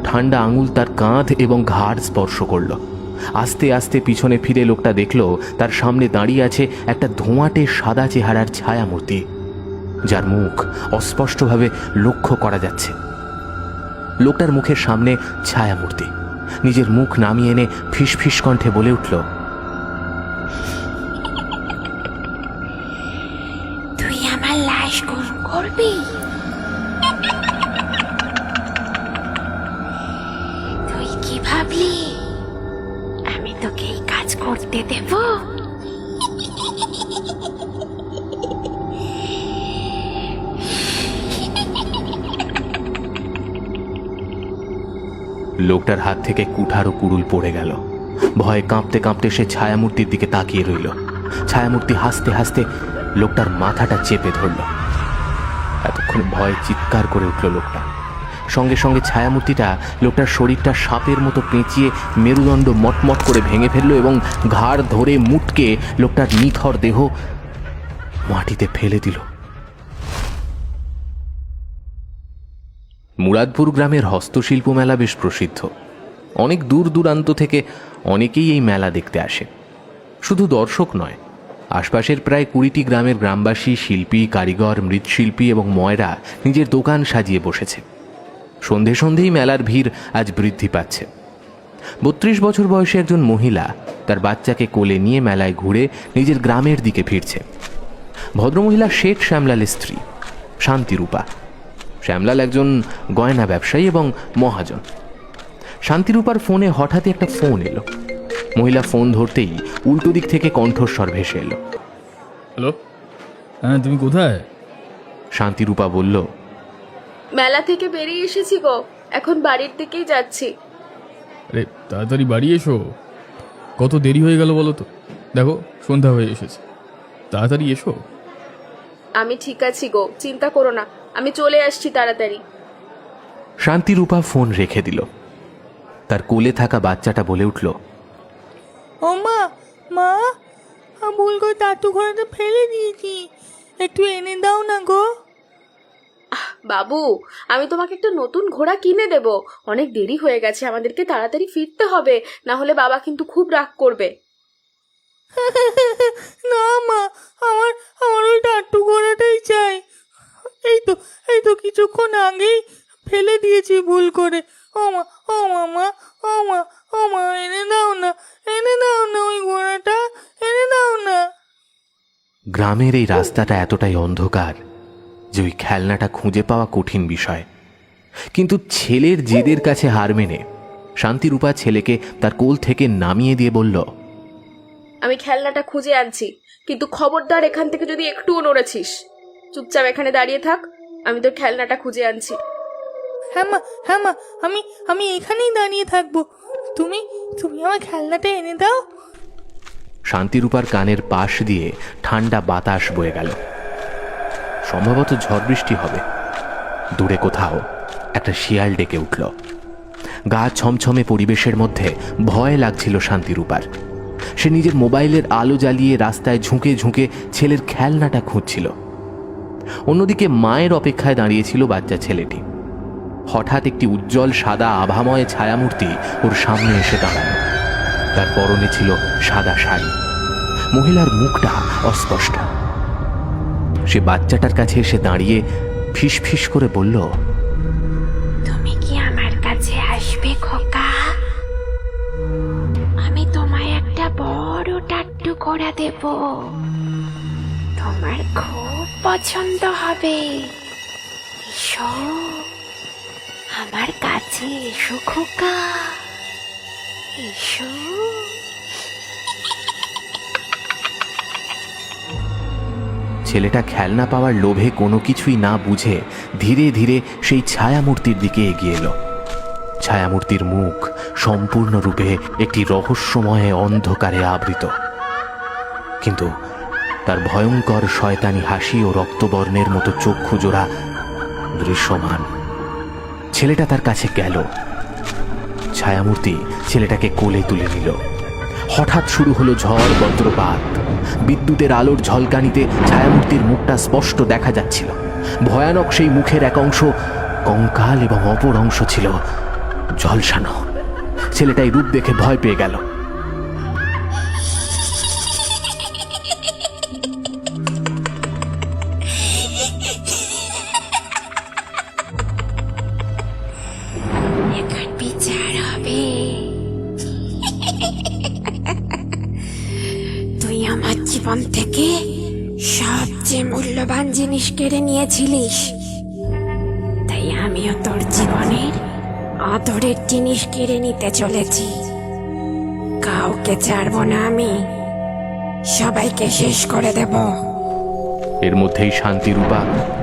ঠান্ডা আঙুল তার কাঁধ এবং ঘাড় স্পর্শ করল। আস্তে আস্তে পিছনে ফিরে লোকটা দেখল তার সামনে দাঁড়িয়ে আছে একটা ধোঁয়াটে সাদা চেহারার ছায়ামূর্তি, যার মুখ অস্পষ্টভাবে লক্ষ্য করা যাচ্ছে। লোকটার মুখের সামনে ছায়ামূর্তি নিজের মুখ নামিয়ে এনে ফিসফিস কণ্ঠে বলে উঠল, তুই আমার লাশ খুন করবি? তুই কি ভাবলি আমি তোকে এই কাজ করতে দেব? লোকটার হাত থেকে কুঠার ও কুড়ুল পড়ে গেল। ভয়ে কাঁপতে কাঁপতে সে ছায়ামূর্তির দিকে তাকিয়ে রইল। ছায়ামূর্তি হাসতে হাসতে লোকটার মাথাটা চেপে ধরল। এতক্ষণ ভয়ে চিৎকার করে উঠল লোকটা। সঙ্গে সঙ্গে ছায়ামূর্তিটা লোকটার শরীরটা সাপের মতো পেঁচিয়ে মেরুদণ্ড মটমট করে ভেঙে ফেলল এবং ঘাড় ধরে মুটকে লোকটার নিথর দেহ মাটিতে ফেলে দিল। মুরাদপুর গ্রামের হস্তশিল্প মেলা বেশ প্রসিদ্ধ। অনেক দূর দূরান্ত থেকে অনেকেই এই মেলা দেখতে আসে। শুধু দর্শক নয়, আশপাশের প্রায় 20টি গ্রামের গ্রামবাসী, শিল্পী, কারিগর, মৃৎশিল্পী এবং ময়রা নিজের দোকান সাজিয়ে বসেছে। সন্ধে সন্ধেই মেলার ভিড় আজ বৃদ্ধি পাচ্ছে। 32 বছর বয়সী একজন মহিলা তার বাচ্চাকে কোলে নিয়ে মেলায় ঘুরে নিজের গ্রামের দিকে ফিরছে। ভদ্রমহিলা শেঠ শ্যামলালের স্ত্রী শান্তিরূপা। শ্যামলাল একজন গয়না ব্যবসায়ী এবং মহাজন। শান্তিরূপার ফোনে হঠাৎ একটা ফোন এলো। মহিলা ফোন ধরতেই উল্টো দিক থেকে কণ্ঠস্বর ভেসে এলো। হ্যালো, হ্যাঁ তুমি কোথায়? শান্তিরূপা বলল, মেলা থেকে বেরিয়ে এসেছি গো, এখন বাড়ির দিকেই যাচ্ছি। আরে তাড়াতাড়ি বাড়ি এসো, কত দেরি হয়ে গেল বলো তো। দেখো সন্ধ্যা হয়ে এসেছে, তাড়াতাড়ি এসো। আমি ঠিক আছি গো, চিন্তা করো না, আমি চলে আসছি তাড়াতাড়ি। শান্তিরূপা ফোন রেখে দিল। তার কোলে থাকা বাচ্চাটা বলে উঠল, ও মা, মা, ভুল করে টাটু ঘোড়াটা ফেলে দিয়েছি, একটু এনে দাও না গো। বাবু, আমি তোমাকে একটা নতুন ঘোড়া কিনে দেব। অনেক দেরি হয়ে গেছে, আমাদেরকে তাড়াতাড়ি ফিরতে হবে, না হলে বাবা কিন্তু খুব রাগ করবে। না মা, আমার আমার ওই টাটু ঘোড়াটাই চাই। এই তো কিছুক্ষণ আগেই ফেলে দিয়েছি ভুল করে। ও মা, ও মামা, ও মা, ও মা, এনে দাও না, এনে দাও না ওই ঘোড়াটা, এনে দাও না। গ্রামের এই রাস্তাটা এতটাই অন্ধকার যে ওই খেলনাটা খুঁজে পাওয়া কঠিন বিষয়। কিন্তু ছেলের জেদের কাছে হার মেনে শান্তিরূপা ছেলেকে তার কোল থেকে নামিয়ে দিয়ে বলল, আমি খেলনাটা খুঁজে আনছি, কিন্তু খবরদার এখান থেকে যদি একটুও নড়েছিস। চুপচাপ এখানে দাঁড়িয়ে থাক, আমি তোর খেলনাটা খুঁজে আনছি। হ্যাঁ মা, হ্যাঁ মা, আমি এখানেই দাঁড়িয়ে থাকবো। তুমি তুমি আমার খেলনাটা এনে দাও। শান্তিরূপার কানের পাশ দিয়ে ঠান্ডা বাতাস বয়ে গেল। সম্ভবত ঝড় বৃষ্টি হবে। দূরে কোথাও একটা শিয়াল ডেকে উঠল। গা ছমছমে পরিবেশের মধ্যে ভয় লাগছিল শান্তিরূপার। সে নিজের মোবাইলের আলো জ্বালিয়ে রাস্তায় ঝুঁকে ঝুঁকে ছেলের খেলনাটা খুঁজছিল। অন্যদিকে মায়ের অপেক্ষায় দাঁড়িয়েছিল বাচ্চা ছেলেটি। হঠাৎ একটি উজ্জ্বল সাদা আভাময় ছায়ামূর্তি ওর সামনে এসে দাঁড়ালো। তার পরনে ছিল সাদা শাড়ি। মহিলার মুখটা অস্পষ্ট। সে বাচ্চাটার কাছে এসে দাঁড়িয়ে ফিসফিস করে বলল, তুমি কি আমার কাছে আসবে খোকা? আমি তোমায় একটা বড় টাট্টু ঘোড়া দেব, তোমার খুব পছন্দ হবে। এসো আমার কাছে, এসো খোকা, এসো। ছেলেটা খেলনা পাওয়ার লোভে কোনো কিছুই না বুঝে ধীরে ধীরে সেই ছায়ামূর্তির দিকে এগিয়ে এলো। ছায়ামূর্তির মুখ সম্পূর্ণরূপে একটি রহস্যময় অন্ধকারে আবৃত, কিন্তু তার ভয়ঙ্কর শয়তানি হাসি ও রক্তবর্ণের মতো চক্ষু জোড়া দৃশ্যমান। ছেলেটা তার কাছে গেল। ছায়ামূর্তি ছেলেটাকে কোলে তুলে নিল। হঠাৎ শুরু হলো ঝড় বজ্রপাত। বিদ্যুতের আলোর ঝলকানিতে ছায়ামূর্তির মুখটা স্পষ্ট দেখা যাচ্ছিল। ভয়ানক সেই মুখের এক অংশ কঙ্কাল এবং অপর অংশ ছিল ঝলসানো। ছেলেটাই রূপ দেখে ভয় পেয়ে গেল। এখন বিচার হবে। তুই আমার জীবন থেকে সবচেয়ে মূল্যবান জিনিস কেড়ে নিয়েছিলিস, তাই আমিও তোর জীবনের আদরের জিনিস কেড়ে নিতে চলেছি। কাউকে ছাড়বো না আমি, সবাইকে শেষ করে দেব। এর মধ্যেই শান্তিরূপা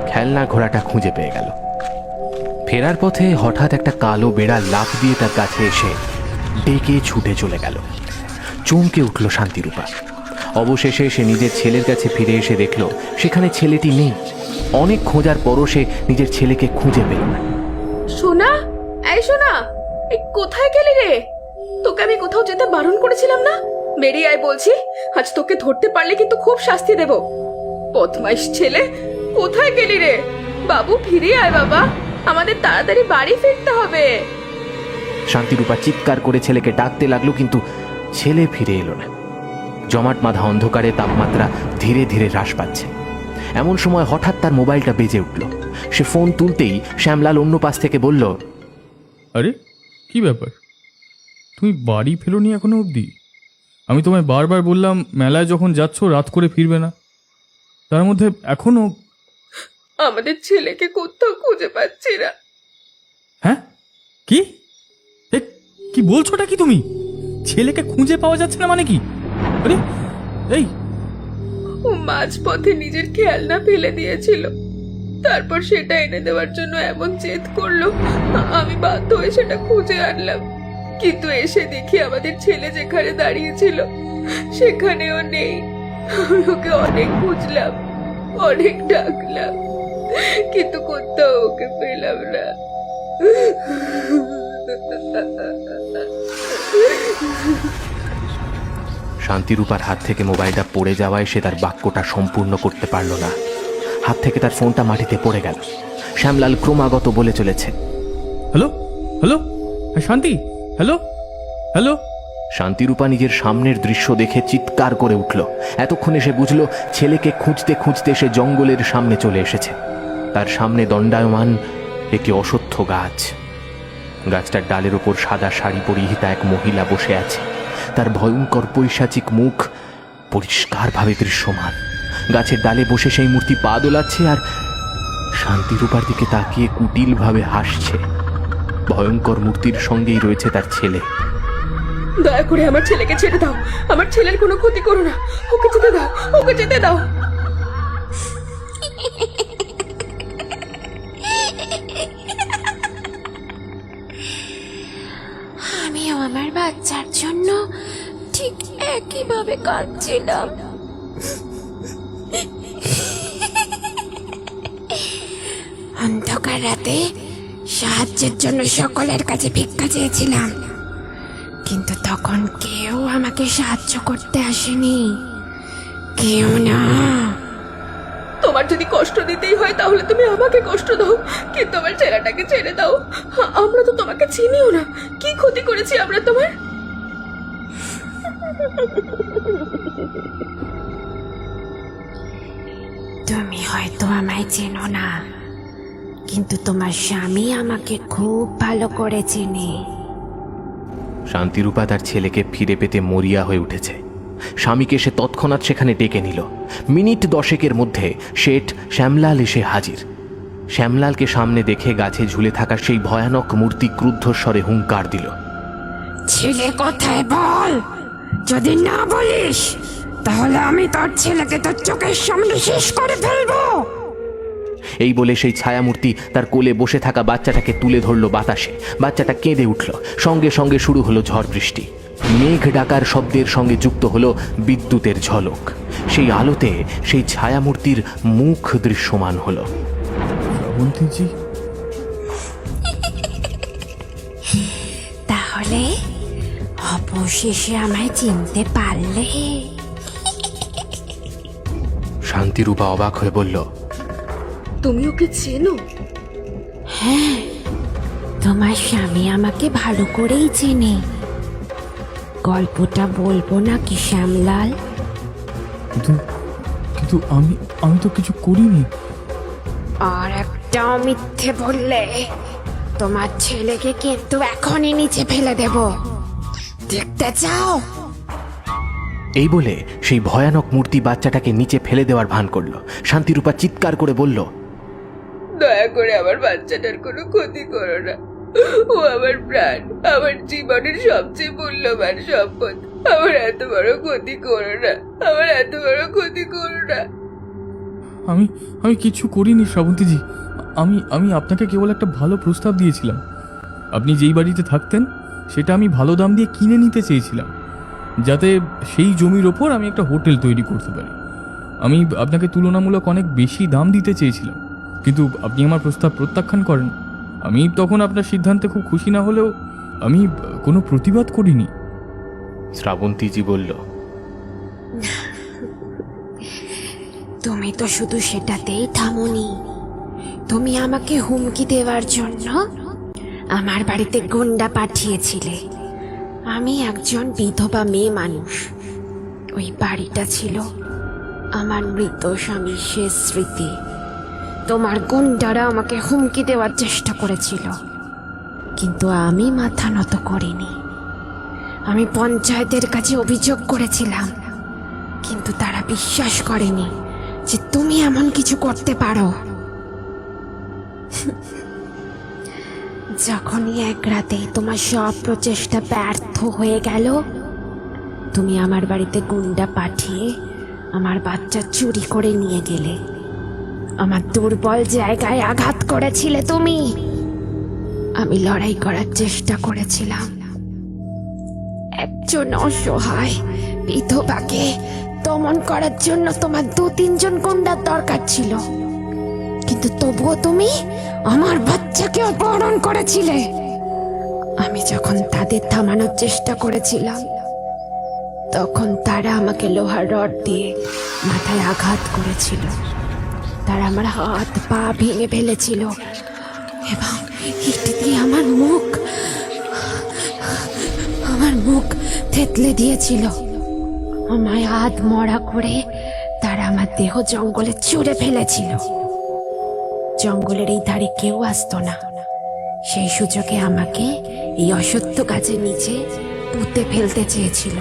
খেলনা ঘোড়াটা খুঁজে পেয়ে গেল। ফেরার পথে হঠাৎ একটা কালো বেড়া লাফ দিয়ে তার কাছে এসে ডেকে ছুটে চলে গেল। চমকে উঠল শান্তিরূপা। অবশেষে সে নিজের ছেলের কাছে ফিরে এসে দেখল সেখানে ছেলেটি নেই। অনেক খোঁজার পরও সে নিজের ছেলেকে খুঁজে পেল না। সোনা, এই সোনা, এই কোথায় গেলি রে? তোকে আমি কোথাও যেতে বারণ করেছিলাম না? বেরিয়ে আয় বলছি, আজ তোকে ধরতে পারলে কিন্তু খুব শাস্তি দেব। বদমাইশ ছেলে, কোথায় গেলি রে? বাবু ফিরে আয় বাবা, আমাদের তাড়াতাড়ি বাড়ি ফিরতে হবে। শান্তিরূপা চিৎকার করে ছেলেকে ডাকতে লাগলো, কিন্তু ছেলে ফিরে এলো না। জমাট বাঁধা অন্ধকারে তাপমাত্রা ধীরে ধীরে হ্রাস পাচ্ছে। এমন সময় হঠাৎ তার মোবাইলটা বেজে উঠল। সে ফোন তুলতেই শ্যামলাল অন্য পাশ থেকে বলল, আরে কি ব্যাপার, তুমি বাড়ি ফেরোনি এখনো অবধি? আমি তোমায় বারবার বললাম মেলায় যখন যাচ্ছ রাত করে ফিরবে না, তার মধ্যে এখনো। আমাদের ছেলেকে কোথাও খুঁজে পাচ্ছি না। হ্যাঁ কি কি বলছোটা কি তুমি? ছেলেকে খুঁজে পাওয়া যাচ্ছে না মানে কি? আরে এই ও মাঝপথে নিজের খেলনা ফেলে দিয়েছিল, তারপর সেটা এনে দেওয়ার জন্য এমন জেদ করলো, আমি বাধ্য হয়ে সেটা খুঁজে আনলাম। কিন্তু এসে দেখি আমাদের ছেলে যেখানে দাঁড়িয়েছিল সেখানেও নেই। আমি ওকে অনেক খুঁজলাম, অনেক ডাকলাম, কিন্তু কোথাও ওকে পেলাম না। শান্তিরূপার হাত থেকে মোবাইলটা পড়ে যাওয়ায় সে তার বাক্যটা সম্পূর্ণ করতে পারল না। হাত থেকে তার ফোনটা মাটিতে পড়ে গেল। শ্যামলাল ক্রমাগত বলে চলেছে, হ্যালো হ্যালো শান্তি, হ্যালো হ্যালো। শান্তিরূপা নিজের সামনের দৃশ্য দেখে চিৎকার করে উঠল। এতক্ষণে সে বুঝল ছেলেকে খুঁজতে খুঁজতে সে জঙ্গলের সামনে চলে এসেছে। তার সামনে দণ্ডায়মান একটি অশ্বত্থ গাছ। গাছটার ডালের ওপর সাদা শাড়ি পরিহিতা এক মহিলা বসে আছে। তার ভয়ঙ্কর পৈশাচিক মুখ পরিষ্কারভাবে দৃশ্যমান। গাছের ডালে বসে সেই মূর্তি পা দোলাচ্ছে আর শান্তিরূপার দিকে তাকিয়ে কুটিলভাবে হাসছে। ভয়ঙ্কর মূর্তির সঙ্গেই রয়েছে তার ছেলে। দয়া করে আমার ছেলেকে ছেড়ে দাও, আমার ছেলের কোনো ক্ষতি করো না, ওকে যেতে দাও, ওকে যেতে দাও। আমিও আমার বাচ্চার জন্য ঠিক একইভাবে কাঁদছিলাম। অন্ধকার রাতে সাহায্যের জন্য সকলের কাছে ভিক্ষা চেয়েছিলাম, কিন্তু তখন কেউ আমাকে সাহায্য করতে আসেনি, কেউ না। তোমার যদি কষ্ট দিতেই হয় তাহলে তুমি আমাকে কষ্ট দাও, কিন্তু আমার ছেলেটাকে ছেড়ে দাও। আমরা তো তোমাকে চিনিও না, কি ক্ষতি করেছি আমরা তোমার? তুমি হয়তো আমায় চেনো না, কিন্তু তোমার স্বামী আমাকে খুব ভালো করে চেনে। শান্তিরূপা তার ছেলেকে ফিরে পেতে মরিয়া হয়ে উঠেছে। স্বামীকে সে তৎক্ষণাৎ সেখানে ডেকে নিল। মিনিট 10 মধ্যে শেঠ শ্যামলাল এসে হাজির। শ্যামলালকে সামনে দেখে গাছে ঝুলে থাকা সেই ভয়ানক মূর্তি ক্রুদ্ধস্বরে হুঙ্কার দিল, ছেলে কোথায় বল, যদি না বলিস তাহলে আমি তোর ছেলেকে তোর চোখের সামনে শেষ করে ফেলবো। এই বলে সেই ছায়ামূর্তি তার কোলে বসে থাকা বাচ্চাটাকে তুলে ধরল বাতাসে। বাচ্চাটা কেঁদে উঠল। সঙ্গে সঙ্গে শুরু হলো ঝড় বৃষ্টি। মেঘ ডাকার শব্দের সঙ্গে যুক্ত হলো বিদ্যুতের ঝলক। সেই আলোতে সেই ছায়ামূর্তির মুখ দৃশ্যমান হলো। শ্রাবন্তীজি, তাহলে অবশেষে আমায় চিনতে পারলে? শান্তিরূপা অবাক হয়ে বলল, তুমি ওকে চেনো? হ্যাঁ, তোমার স্বামী আমাকে ভালো করেই চেনে। গল্পটা বলবো নাকি শ্যামলাল? কিন্তু কিন্তু আমি আমি তো কিছু করিনি। আর একটাও মিথ্যে বললে তোমার ছেলেকে কিন্তু এখনই নিচে ফেলে দেব। দেখতে চাও? এই বলে সেই ভয়ানক মূর্তি বাচ্চাটাকে নিচে ফেলে দেওয়ার ভান করলো। শান্তিরূপা চিৎকার করে বলল, দয়া করে আমার বাচ্চাটার কোনো ক্ষতি করো না। ও আমার প্রাণ, আমার জীবনের সবচেয়ে মূল্যবান সম্পদ। আমার এত বড় ক্ষতি করো না, আমার এত বড় ক্ষতি করো না। আমি আমি কিছু করিনি শ্রাবন্তীজি। আমি আমি আপনাকে কেবল একটা ভালো প্রস্তাব দিয়েছিলাম। আপনি যেই বাড়িতে থাকতেন সেটা আমি ভালো দাম দিয়ে কিনে নিতে চেয়েছিলাম, যাতে সেই জমির ওপর আমি একটা হোটেল তৈরি করতে পারি। আমি আপনাকে তুলনামূলক অনেক বেশি দাম দিতে চেয়েছিলাম, কিন্তু আপনি আমার প্রস্তাব প্রত্যাখ্যান করেন। আমি তখন আপনার সিদ্ধান্তে খুব খুশি না হলেও আমি কোনো প্রতিবাদ করিনি। শ্রাবন্তীজি বলল, তুমি তো শুধু সেটাতেই থামোনি, তুমি আমাকে হুমকি দেওয়ার জন্য আমার বাড়িতে গুন্ডা পাঠিয়েছিলে। আমি একজন বিধবা মেয়ে মানুষ। ওই বাড়িটা ছিল আমার মৃত স্বামীর শেষ স্মৃতি। তোমার গুন্ডারা আমাকে হুমকি দেওয়ার চেষ্টা করেছিল, কিন্তু আমি মাথা নত করিনি। আমি পঞ্চায়েতের কাছে অভিযোগ করেছিলাম, কিন্তু তারা বিশ্বাস করেনি যে তুমি এমন কিছু করতে পারো। যখনই এক রাতেই তোমার সব প্রচেষ্টা ব্যর্থ হয়ে গেল, তুমি আমার বাড়িতে গুন্ডা পাঠিয়ে আমার বাচ্চা চুরি করে নিয়ে গেলে। আমার দুর্বল জায়গায় আঘাত করেছিলে তুমি। আমি লড়াই করার চেষ্টা করেছিলাম। একজন অসহায় বিধবাকে দমন করার জন্য তোমার 2-3 জন গুন্ডার দরকার ছিল, কিন্তু তবুও তুমি আমার বাচ্চাকে অপহরণ করেছিলে। আমি যখন তাদের থামানোর চেষ্টা করেছিলাম, তখন তারা আমাকে লোহার রড দিয়ে মাথায় আঘাত করেছিল। তারা আমার হাত পা ভেঙে ফেলেছিল এবং ইট দিয়ে আমার মুখ থেতলে দিয়েছিল। আমায় হাত মরা করে তারা আমার দেহ জঙ্গলে ছুঁড়ে ফেলেছিল। জঙ্গলের এই ধারে কেউ আসতো না। সেই সুযোগে আমাকে এই অসত্য গাছের নিচে পুঁতে ফেলতে চেয়েছিল,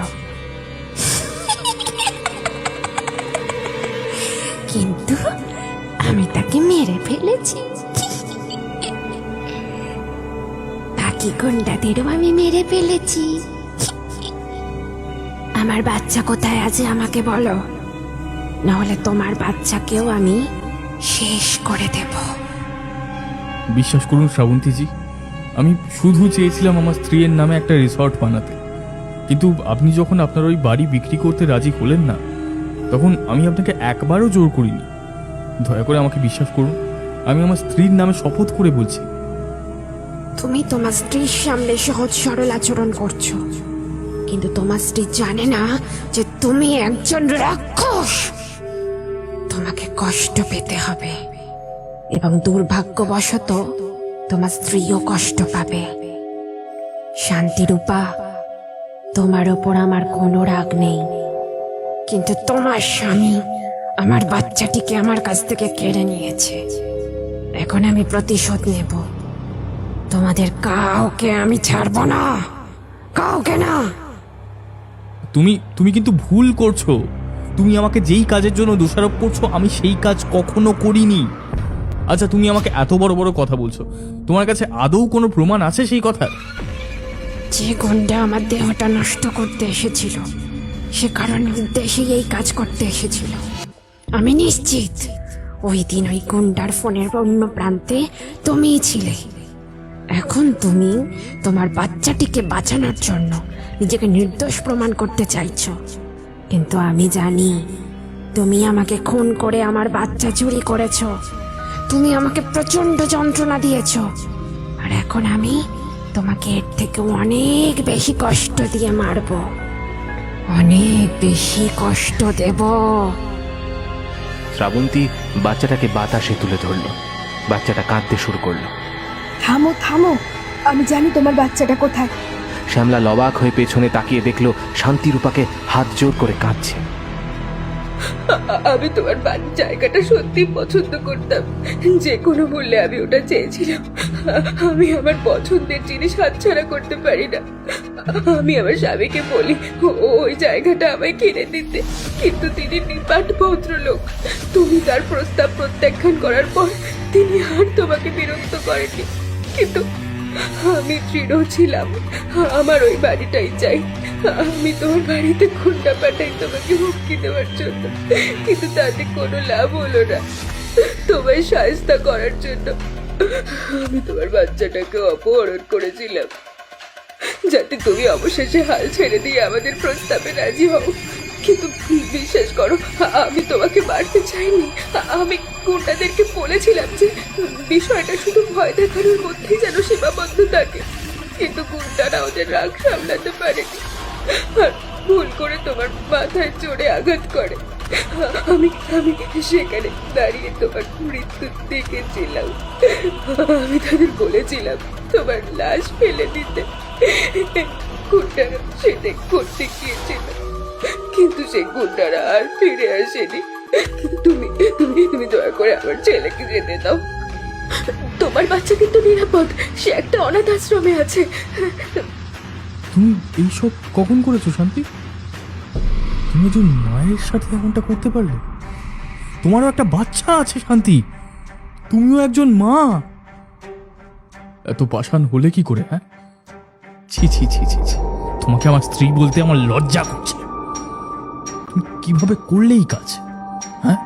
কিন্তু আমি তাকে মেরে ফেলেছি। বাকি গুন্ডাদেরও আমি মেরে ফেলেছি। আমার বাচ্চা কোথায় আছে আমাকে বলো, নাহলে তোমার বাচ্চাকেও আমি শেষ করে দেব। বিশ্বাস করুন শ্রাবন্তীজি, আমি শুধু চেয়েছিলাম আমার স্ত্রীর নামে একটা রিসর্ট বানাতে। কিন্তু আপনি যখন আপনার ওই বাড়ি বিক্রি করতে রাজি হলেন না, তখন আমি আপনাকে একবারও জোর করিনি। দয়া করে আমাকে বিশ্বাস করুন, আমি আমার স্ত্রীর নামে শপথ করে বলছি। তুমি তোমার স্ত্রীর সামনে সহজ সরল আচরণ করছো, কিন্তু তোমার স্ত্রী জানে না যে তুমি একজন রাক্ষস। তোমাকে কষ্ট পেতে হবে, এবং দুর্ভাগ্যবশত তোমার স্ত্রীও কষ্ট পাবে। শান্তিরূপা, তোমার ওপর আমার কোনো রাগ নেই, কিন্তু তোমার স্বামী আমার বাচ্চাটিকে আমার কাছ থেকে কেড়ে নিয়েছে। এখন আমি প্রতিশোধ নেব। তোমাদের কাউকে আমি ছাড়বো না, কাউকে না। তুমি কিন্তু ভুল করছো। তুমি আমাকে যেই কাজের জন্য দোষারোপ করছো, আমি সেই কাজ কখনো করিনি। আচ্ছা, তুমি আমাকে এত বড় বড় কথা বলছো, তোমার কাছে আদৌ কোনো প্রমাণ আছে সেই কথার? যে গুন্ডা আমার দেহটা নষ্ট করতে এসেছিল, সে কারণে উদ্দেশ্যেই এই কাজ করতে এসেছিল। আমি নিশ্চিত ওই দিন ওই গুন্ডার ফোনের অন্য প্রান্তে তুমিই ছিলে। এখন তুমি তোমার বাচ্চাটিকে বাঁচানোর জন্য নিজেকে নির্দোষ প্রমাণ করতে চাইছো, কিন্তু আমি জানি তুমি আমাকে খুন করে আমার বাচ্চা চুরি করেছো। তুমি আমাকে প্রচন্ড যন্ত্রণা দিয়েছো, আর এখন আমি তোমাকে এর থেকে অনেক বেশি কষ্ট দিয়ে মারবো, অনেক বেশি কষ্ট দেব। শ্রাবন্তী বাচ্চাটাকে বাতাসে তুলে ধরল। বাচ্চাটা কাঁদতে শুরু করলো। থামো থামো, আমি জানি তোমার বাচ্চাটা কোথায়। শ্যামলাল অবাক হয়ে পেছনে তাকিয়ে দেখল শান্তিরূপাকে হাত জোর করে কাঁদছে। আমি তোমার বাড়ির জায়গাটা সত্যি পছন্দ করতাম, যে কোনো মূল্যে আমি ওটা চেয়েছিলাম। আমি আমার পছন্দের জিনিস হাতছাড়া করতে পারি না। আমি আমার স্বামীকে বলি ওই জায়গাটা আমায় কিনে দিতে, কিন্তু তিনি নিপাট ভদ্রলোক। তুমি তার প্রস্তাব প্রত্যাখ্যান করার পর তিনি আর তোমাকে বিরক্ত করেননি, কিন্তু আমি দৃঢ় ছিলাম আমার ওই বাড়িটাই চাই। আমি তোমার বাড়িতে খুন্ডা পাঠাই তোমাকে হুমকি দেওয়ার জন্য, কিন্তু তাতে কোনো লাভ হলো না। তোমায় সাহায্য করার জন্য আমি তোমার বাচ্চাটাকে অপহরণ করেছিলাম, যাতে তুমি অবশেষে হাল ছেড়ে দিয়ে আমাদের প্রস্তাবে রাজি হও। কিন্তু বিশ্বাস করো, আমি তোমাকে মারতে চাইনি। আমি গুন্ডাদেরকে বলেছিলাম যে বিষয়টা শুধু ভয় দেখানোর মধ্যেই যেন সীমাবদ্ধ থাকে, কিন্তু গুন্ডারা ওদের রাগ সামলাতে পারেনি আর ভুল করে তোমার মাথায় জোরে আঘাত করে। আমি আমি সেখানে দাঁড়িয়ে তোমার মৃত্যু দেখেছিলাম। আমি তাদের বলেছিলাম তোমার লাশ ফেলে দিতে। গুন্ডারা সেটা করতে গিয়েছিল, কিন্তু সেই গুন্ডারা আর ফিরে আসেনি। তুমি তুমি তুমি দয়া করে আমার ছেলেকে যেতে দাও। তোমার বাচ্চা কিন্তু নিরাপদ, সে একটা অনাথ আশ্রমে আছে। তুমি এইসব কখন করেছো শান্তি? তুমি যে মায়ের সাথে এমনটা করতে পারলে? তোমারও একটা বাচ্চা আছে শান্তি, তুমিও একজন মা। এত পাষাণ হলে কি করে? হ্যাঁ, ছি ছি ছি ছি ছি, তোমাকে আমার স্ত্রী বলতে আমার লজ্জা করছে। তুমি কিভাবে করলে এই কাজ? হ্যাঁ,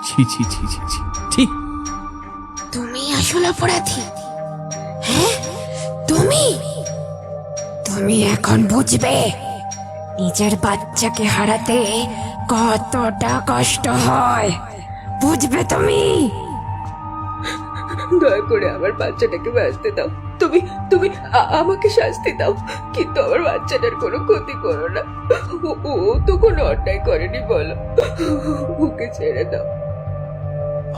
ছি ছি ছি ছি ছি, ঠিক। তুমি আসল অপরাধী। হ্যাঁ, তুমি তুমি এখন বুঝবে নিজের বাচ্চাকে হারাতে কতটা কষ্ট হয়। বুঝবে তুমি। দয়া করে আমার বাচ্চাটাকে বাঁচতে দাও। তুমি তুমি আমাকে শাস্তি দাও, কিন্তু আমার বাচ্চাটার কোনো ক্ষতি করো না। ও তো কোনো অন্যায় করেনি, বলো। ওকে ছেড়ে দাও।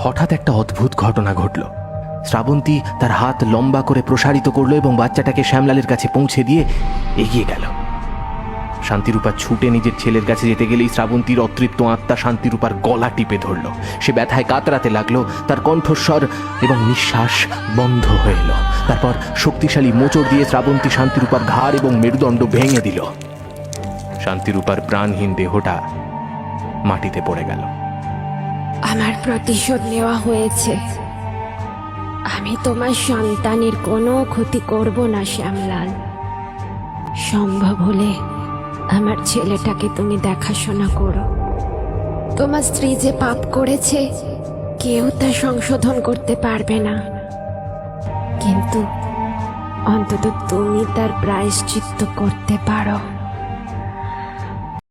হঠাৎ একটা অদ্ভুত ঘটনা ঘটল। শ্রাবন্তী তার হাত লম্বা করে প্রসারিত করলো এবং বাচ্চাটাকে শ্যামলালের কাছে পৌঁছে দিয়ে এগিয়ে গেল। শান্তিরূপা ছুটে নিজের ছেলের কাছে যেতে গেলেই শ্রাবন্তীর অতৃপ্ত আত্মা শান্তিরূপার গলা টিপে ধরল। সে ব্যথায় কাতরাতে লাগলো, তার কণ্ঠস্বর এবং নিঃশ্বাস বন্ধ হয়ে এলো। তারপর শক্তিশালী মোচড় দিয়ে শ্রাবন্তী শান্তিরূপার ঘাড় এবং মেরুদণ্ড ভেঙে দিল। শান্তিরূপার প্রাণহীন দেহটা মাটিতে পড়ে গেল। আমার প্রতিশোধ নেওয়া হয়েছে। আমি তোমার সন্তানের কোনো ক্ষতি করব না শ্যামলাল। সম্ভব হলে আমার ছেলেটাকে তুমি দেখাশোনা করো। তোমার স্ত্রী যে পাপ করেছে কেউ তা সংশোধন করতে পারবে না, কিন্তু অন্তত তুমি তার প্রায়শ্চিত্ত করতে পারো।